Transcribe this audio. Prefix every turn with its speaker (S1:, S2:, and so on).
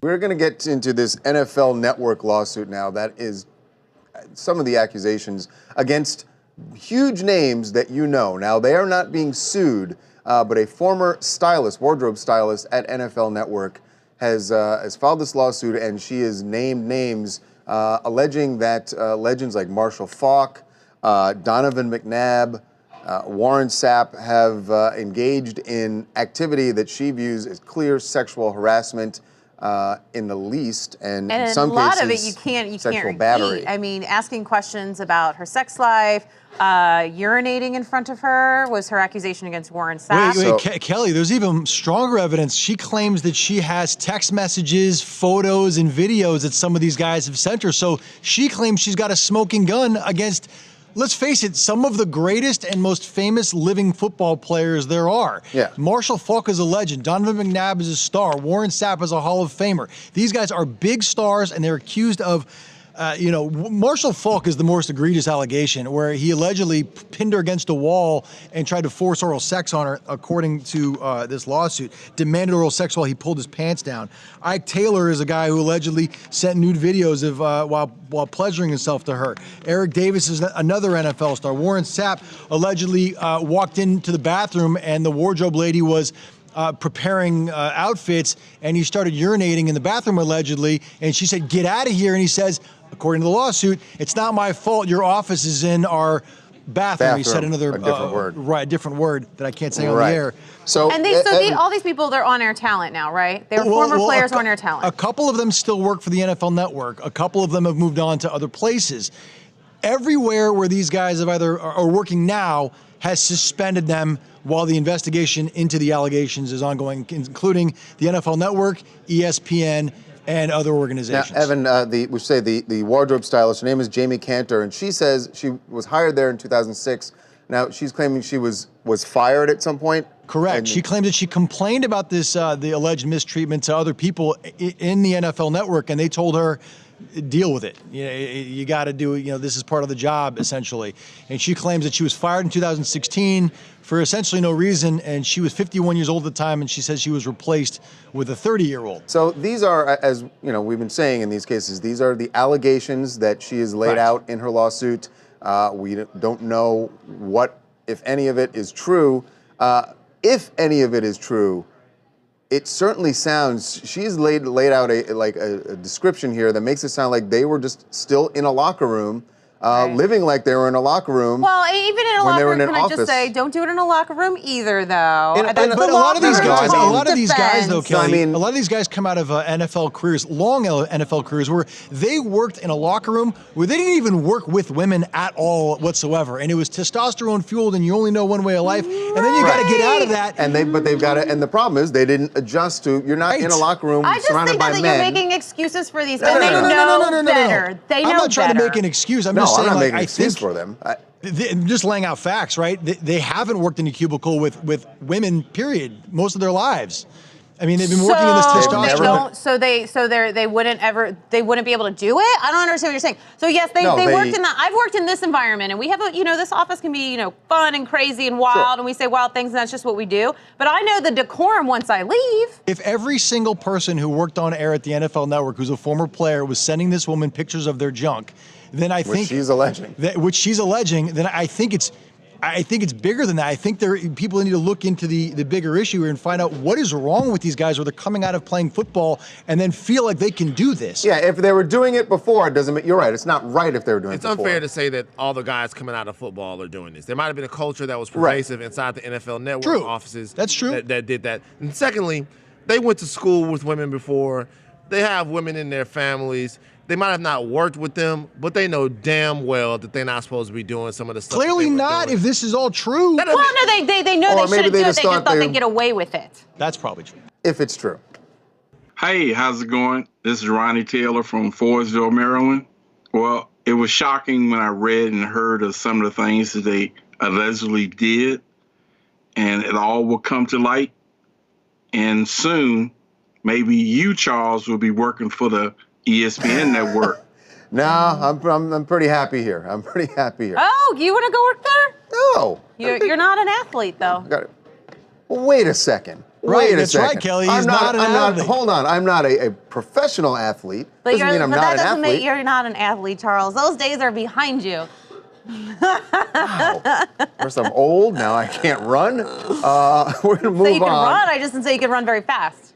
S1: We're going to get into this NFL Network lawsuit now. That is some of the accusations against huge names that you know. Now, they are not being sued, but a former stylist, wardrobe stylist at NFL Network has filed this lawsuit, and she has named names alleging that legends like Marshall Faulk, Donovan McNabb, Warren Sapp have engaged in activity that she views as clear sexual harassment in the least, and in some cases,
S2: a lot of it you can't
S1: sexual battery.
S2: repeat. I mean, asking questions about her sex life, urinating in front of her was her accusation against Warren Sapp.
S3: Wait, Kelly, there's even stronger evidence. She claims that she has text messages, photos, and videos that some of these guys have sent her. So she claims she's got a smoking gun against, let's face it, some of the greatest and most famous living football players there are.
S1: Yeah.
S3: Marshall Faulk is a legend. Donovan McNabb is a star. Warren Sapp is a Hall of Famer. These guys are big stars, and they're accused of, Marshall Faulk is the most egregious allegation, where he allegedly pinned her against a wall and tried to force oral sex on her, according to this lawsuit. Demanded oral sex while he pulled his pants down. Ike Taylor is a guy who allegedly sent nude videos of while pleasuring himself to her. Eric Davis is another NFL star. Warren Sapp allegedly walked into the bathroom, and the wardrobe lady was preparing outfits, and he started urinating in the bathroom allegedly, and she said, "Get out of here," and he says, according to the lawsuit, "It's not my fault. Your office is in our bathroom." He said another
S1: different word.
S3: Right, a different word that I can't say on the air.
S1: So,
S2: all these people, they're on-air talent now, right? They're former players on-air talent.
S3: A couple of them still work for the NFL Network. A couple of them have moved on to other places. Everywhere where these guys are working now has suspended them while the investigation into the allegations is ongoing, including the NFL Network, ESPN, and other organizations.
S1: Now, Evan, the wardrobe stylist, her name is Jamie Cantor, and she says she was hired there in 2006. Now, she's claiming she was fired at some point.
S3: Correct. She claimed that she complained about this, the alleged mistreatment to other people in the NFL Network, and they told her, deal with it. You got to do it. This is part of the job, essentially. And she claims that she was fired in 2016 for essentially no reason, and she was 51 years old at the time, and she says she was replaced with a 30-year-old.
S1: So these are, as we've been saying in these cases, these are the allegations that she has laid out in her lawsuit. We don't know what, if any of it is true. If any of it is true, it certainly sounds, she's laid out a description here that makes it sound like they were just still in a locker room, living like they were in a locker room.
S2: Well, even in a locker room, can I just say, don't do it in a locker room either, though.
S3: But a lot of these guys, though, Kelly, a lot of these guys come out of NFL careers, long NFL careers, where they worked in a locker room where they didn't even work with women at all whatsoever, and it was testosterone fueled, and you only know one way of life, and then you got to get out of that.
S1: And they've got to, and the problem is they didn't adjust to. You're not in a locker room surrounded by men.
S2: I just think that you're making excuses for these guys. They know better. They know better.
S3: I'm not trying to make an excuse. I'm just saying,
S1: I'm not making an excuse for them.
S3: I'm just laying out facts, right? They haven't worked in a cubicle with women, period, most of their lives. I mean, they've been working in this testosterone.
S2: They wouldn't be able to do it? I don't understand what you're saying. So yes, they worked in that. I've worked in this environment, and we have this office can be, fun and crazy and wild, and we say wild things, and that's just what we do. But I know the decorum once I leave.
S3: If every single person who worked on air at the NFL Network who's a former player was sending this woman pictures of their junk, then I think
S1: which she's alleging,
S3: then I think it's bigger than that. I think people need to look into the bigger issue and find out what is wrong with these guys where they're coming out of playing football and then feel like they can do this.
S1: Yeah, if they were doing it before, it doesn't. You're right. It's not right if they were doing it before.
S4: It's unfair to say that all the guys coming out of football are doing this. There might have been a culture that was pervasive inside the NFL Network offices.
S3: That's true.
S4: That did that. And secondly, they went to school with women before. They have women in their families. They might have not worked with them, but they know damn well that they're not supposed to be doing some of the stuff.
S3: Clearly not, if this is all true.
S2: Well, no, they know they shouldn't do it. They just thought they'd get away with it.
S3: That's probably true.
S1: If it's true.
S5: Hey, how's it going? This is Ronnie Taylor from Forestville, Maryland. Well, it was shocking when I read and heard of some of the things that they allegedly did, and it all will come to light. And soon, maybe you, Charles, will be working for the ESPN network.
S1: No, I'm pretty happy here. I'm pretty happy here.
S2: Oh, you want to go work there?
S1: No.
S2: You're not an athlete, though.
S1: Got it. Well, wait a second.
S3: Right,
S1: Wait a
S3: that's
S1: second.
S3: right, Kelly. He's not an athlete.
S1: Hold on. I'm not a professional athlete.
S2: But
S1: Doesn't mean I'm not an athlete.
S2: Mean you're not an athlete, Charles. Those days are behind you.
S1: Wow. First, I'm old. Now I can't run. We're gonna move on.
S2: So you can run. I just didn't say you can run very fast.